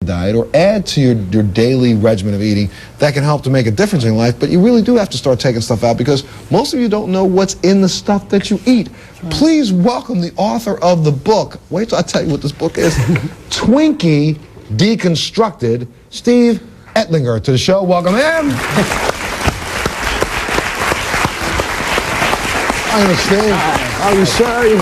diet or add to your daily regimen of eating that can help to make a difference in life, but you really do have to start taking stuff out because most of you don't know what's in the stuff that you eat. Please welcome the author of the book. Wait till I tell you what this book is. Twinkie Deconstructed, Steve Ettlinger, to the show. Welcome him. Hi, Steve. How are you, sir?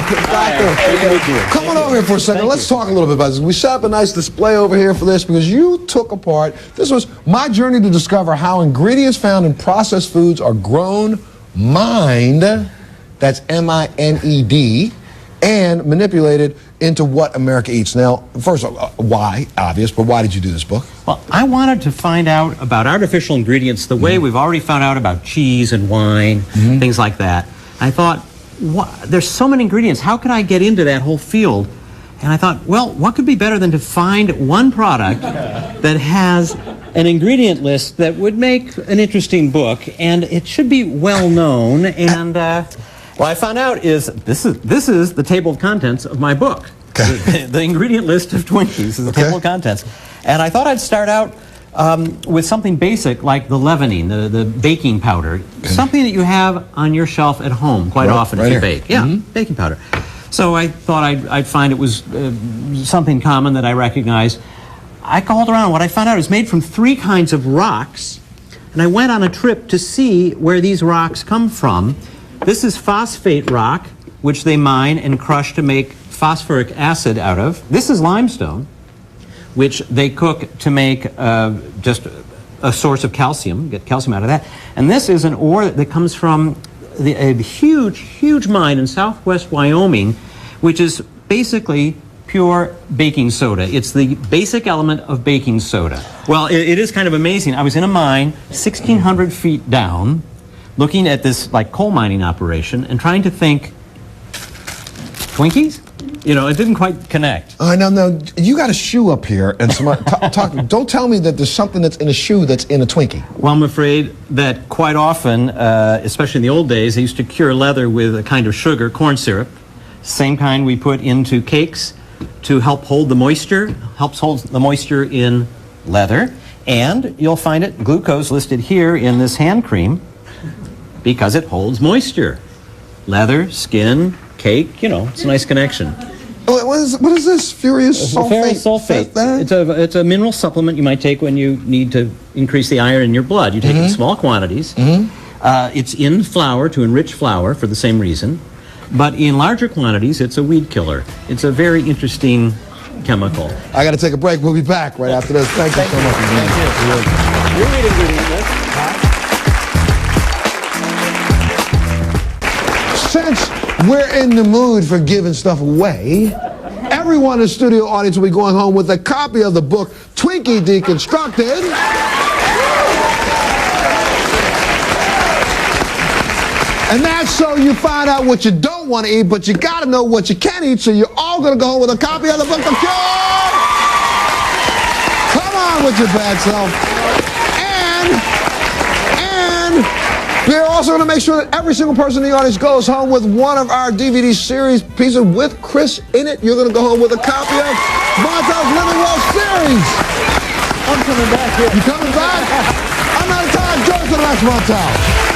Come on over here for a second. Let's talk a little bit about this. We set up a nice display over here for this because you took apart, this was my journey to discover how ingredients found in processed foods are grown, mined, that's M-I-N-E-D, and manipulated into what America eats. Now, first, why? Obvious, but why did you do this book? Well, I wanted to find out about artificial ingredients the way we've already found out about cheese and wine, things like that. I thought, there's so many ingredients. How can I get into that whole field? And I thought, well, what could be better than to find one product that has an ingredient list that would make an interesting book, and it should be well known. And what I found out is this is the table of contents of my book. Okay. The ingredient list of Twinkies is the table of contents. And I thought I'd start out with something basic like the leavening, the baking powder, something that you have on your shelf at home quite often if you bake. Yeah, baking powder. So I thought I'd find it was something common that I recognized. I called around. What I found out is made from 3 kinds of rocks, and I went on a trip to see where these rocks come from. This is phosphate rock, which they mine and crush to make phosphoric acid out of. This is limestone, which they cook to make just a source of calcium, get calcium out of that. And this is an ore that comes from a huge mine in southwest Wyoming, which is basically pure baking soda. It's the basic element of baking soda. Well, it is kind of amazing. I was in a mine 1,600 feet down, looking at this like coal mining operation and trying to think, Twinkies? You know, it didn't quite connect. No, you got a shoe up here, and don't tell me that there's something that's in a shoe that's in a Twinkie. Well, I'm afraid that quite often, especially in the old days, they used to cure leather with a kind of sugar, corn syrup, same kind we put into cakes to help hold the moisture, helps hold the moisture in leather, and you'll find it, glucose listed here in this hand cream, because it holds moisture. Leather, skin, cake, you know, it's a nice connection. What is this? Furious sulfate? Ferrous sulfate. It's a mineral supplement you might take when you need to increase the iron in your blood. You take it in small quantities. It's in flour to enrich flour for the same reason. But in larger quantities, it's a weed killer. It's a very interesting chemical. I got to take a break. We'll be back right after this. Thank you so much. Thank you. You read ingredient list. Since we're in the mood for giving stuff away, everyone in the studio audience will be going home with a copy of the book, Twinkie Deconstructed. And that's so you find out what you don't want to eat, but you got to know what you can eat, so you're all going to go home with a copy of the book, The Cure. Come on with your bad self. And we're also going to make sure that every single person in the audience goes home with one of our DVD series pieces with Chris in it. You're going to go home with a copy of Montel's Living Well series. I'm coming back here. You coming back? I'm out of time. Joe to the next Montel.